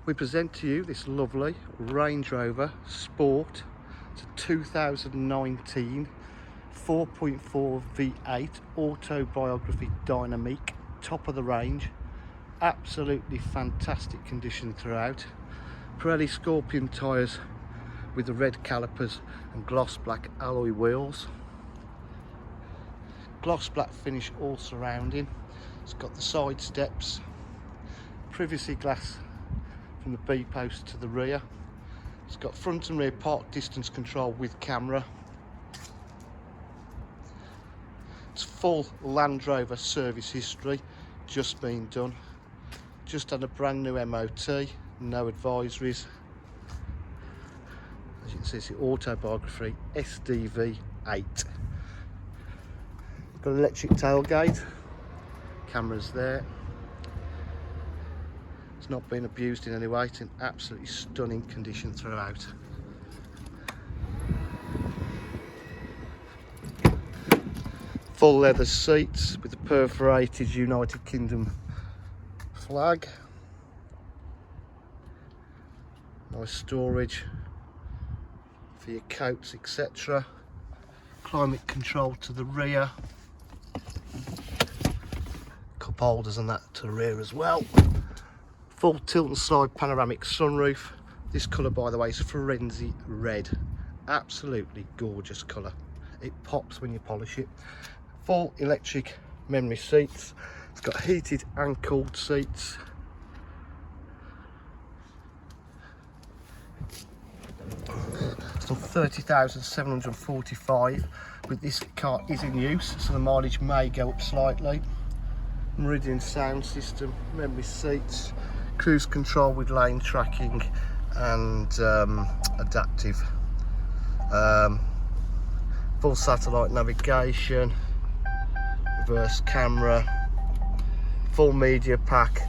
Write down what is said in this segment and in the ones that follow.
We present to you this lovely Range Rover Sport. It's a 2019 4.4 V8 Autobiography Dynamic, top of the range. Absolutely fantastic condition throughout. Pirelli Scorpion tyres with the red calipers and gloss black alloy wheels. Gloss black finish all surrounding. It's got the side steps, privacy glass from the B post to the rear. It's got front and rear park distance control with camera. It's full Land Rover service history, just been done. Just had a brand new MOT, no advisories. As you can see, it's the Autobiography SDV8. Got an electric tailgate, cameras there. It's not been abused in any way. It's in absolutely stunning condition throughout. Full leather seats with the perforated United Kingdom flag. Nice storage for your coats, etc. Climate control to the rear. Cup holders and that to the rear as well. Full tilt and slide panoramic sunroof. This colour, by the way, is Frenzy Red. Absolutely gorgeous colour. It pops when you polish it. Full electric memory seats. It's got heated and cooled seats. It's done 30,745, but this car is in use, so the mileage may go up slightly. Meridian sound system, memory seats, cruise control with lane tracking and adaptive. Full satellite navigation, reverse camera, full media pack,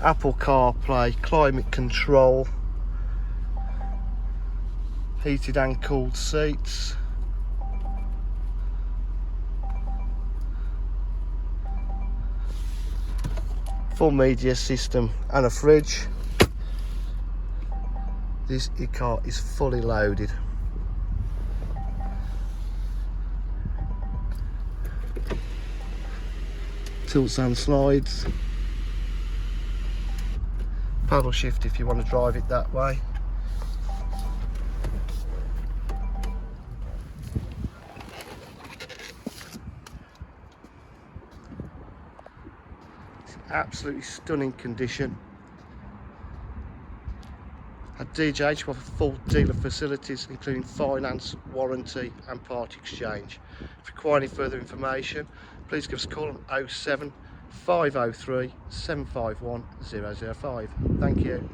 Apple CarPlay, climate control, heated and cooled seats. Full media system and a fridge. This car is fully loaded. Tilts and slides. Paddle shift if you want to drive it that way. Absolutely stunning condition. At DJH we offer full dealer facilities including finance, warranty and part exchange. If you require any further information, please give us a call on 07 503 751 005. Thank you.